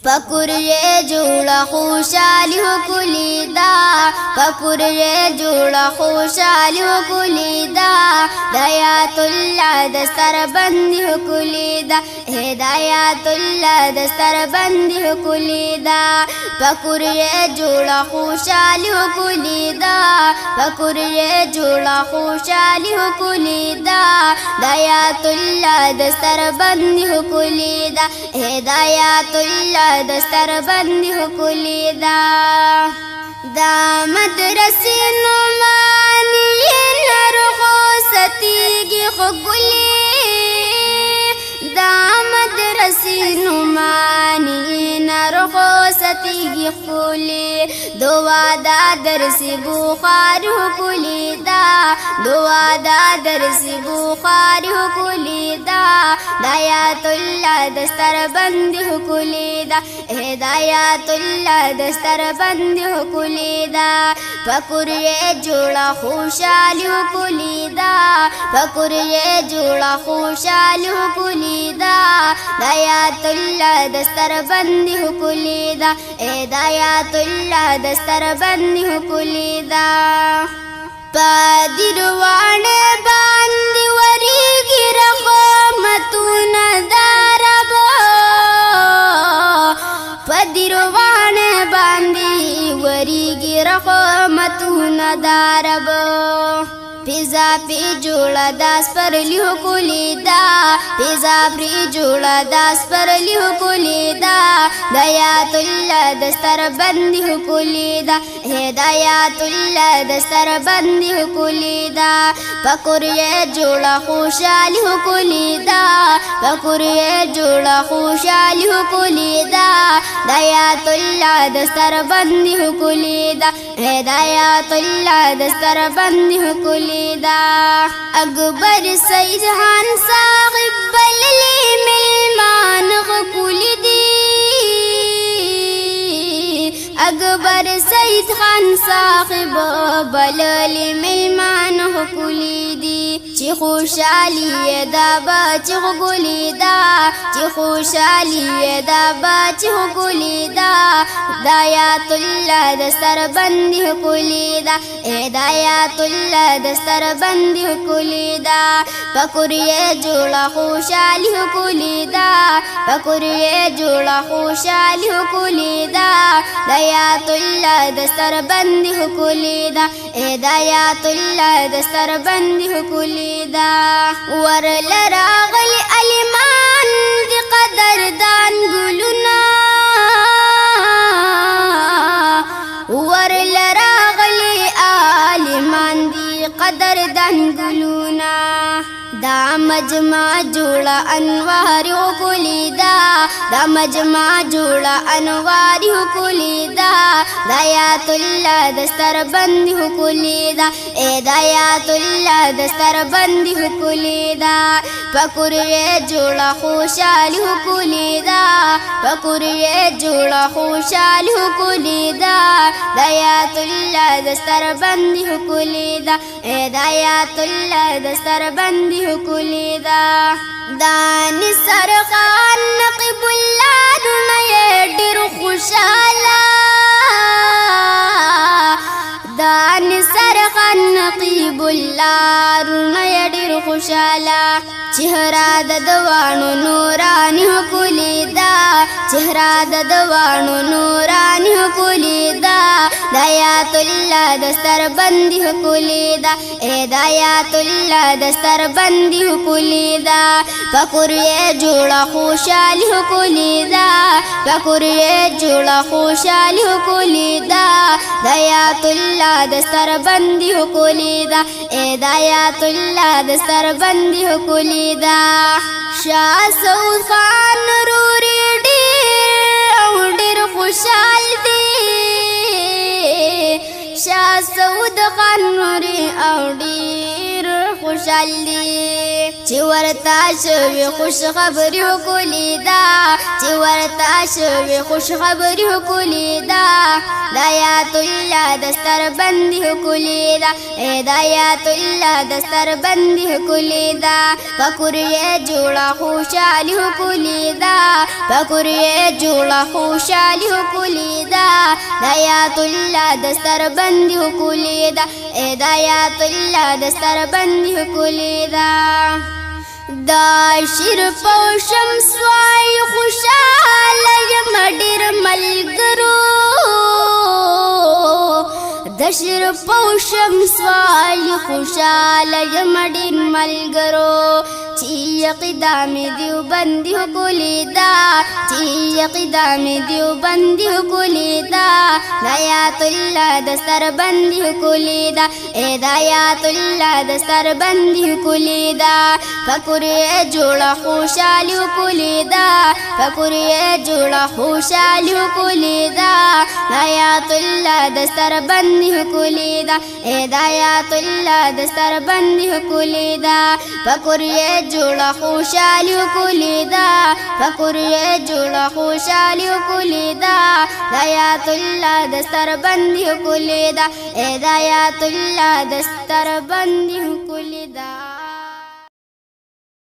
پکور یې جوړه خوشالي ښکلې ده پکور یې جوړه خوشالي ښکلې ده هدایت الله دستر بندي ښکلې ده هدایت الله دستر بندي ښکلې ده پکور یې جوړه خوشالي ښکلې ده پکور یې جوړه خوشالي ښکلې ده هدایت الله دستر بندي ښکلې ده هدایت الله دستر بندي ښکلې ده دا مدرسې نعماني نرخو ستیږي ښکلې دا مدرسې نعماني نرخو ستیږي ښکلې دعا دا درس بخاري ښکلې ده دعا دا درس بخاري ښکلې ده هدایت الله دستر بندي ښکلې ده هدایت الله دستر بندي ښکلې ده پکور یې جوړه خوشالي ښکلې ده پکور یې جوړه خوشالي ښکلې ده هدایت الله دستر بندي ښکلې ده هدایت الله دستر بندي ښکلې ده پدیروانه باندې وریږي رحمتونه د رب پدیروانه باندې وریږي رحمتونه د رب پیزا پی جوړه داس پر لیو کولی دا پیزا پی جوړه داس پر لیو کولی دا هدایت الله دستر بندي ښکلې ده هدایت الله دستر بندي ښکلې ده پکور یې جوړه خوشالي ښکلې ده پکور یې جوړه خوشالي ښکلې ده هدایت الله دستر بندي ښکلې ده هدایت الله دستر بندي ښکلې اکبر سید خان صاحب بللی ملمان ښکلې دي اکبر سید خان صاحب بللی ملمان ښکلې دي چې خوشالي یې دا بچ ښکلې ده چې خوشالي یې دا بچ ښکلې ده هدایت الله دستر بندي ښکلې ده هدایت الله دستر بندي ښکلې ده پکور یې جوړه خوشالي ښکلې ده پکور یې جوړه خوشالي ښکلې ده هدایت الله دستر بندي ښکلې ده هدایت الله دستر بندي ښکلې ده ورل راغلي علمان دي قدردان ګلونه ورل راغلي علمان دي قدردان ګلونه دا مجمع جوړه انوار ښکلې ده دا مجمع جوړه انوار ښکلې ده هدایت الله دستر بندي ښکلې ده هدایت الله دستر بندي ښکلې ده پکور یې جوړه خوشالي ښکلې ده پکور یې جوړه خوشالي ښکلې ده هدایت الله دستر بندي ښکلې ده هدایت الله دستر بندي ښکلې ده داني سرخان نقیب الله نومه یې ډېر خوشاله داني سرخان نقیب الله نومه یې ډېر خوشاله چهره د دوانو نوراني ښکلې ده چهره د دوانو نوراني ښکلې ده هدایت الله دستر بندي ښکلې ده هدایت الله دستر بندي ښکلې ده پکور یې جوړه خوشالي ښکلې ده پکور یې جوړه خوشالي ښکلې ده هدایت الله دستر بندي ښکلې ده هدایت الله دستر بندي ښکلې ده شاه سعود خان روري ډېر خوشحال دی شاه سعود خان روري ډېر خوشحال دی چې ورته شوي خوش خبرې ښکلې ده چې ورته شوې خوش خبرې ښکلې ده د آیات الله دستر بندي ښکلې ده د آیات الله دستر بندي ښکلې ده فکر یې جوړه خوشالي ښکلې ده فکر یې جوړه خوشالي ښکلې ده د آیات الله دستر بندي ښکلې ده د آیات الله دستر بندي ښکلې ده دا شیر په شمس وای خوشاله یم ډېر ملګرو د شیر په شمس وای خوشاله یم ډېر ملګرو چې قدم دیوبندي ښکلې ده چې قدم دیوبندي ښکلې ده د آیات الله دستر بندي ښکلې ده د آیات الله دستر بندي ښکلې ده فکر یې جوړه خوشالي ښکلې ده فکر یې جوړه خوشالي ښکلې ده د آیات الله دستر بندي ښکلې ده د آیات الله دستر بندي ښکلې ده فکر یې جوړه خوشالي ښکلې ده فکر یې جوړه خوشالي ښکلې ده د آیات الله دستر بندي ښکلې ده د آیات الله دستر بندي ښکلې ده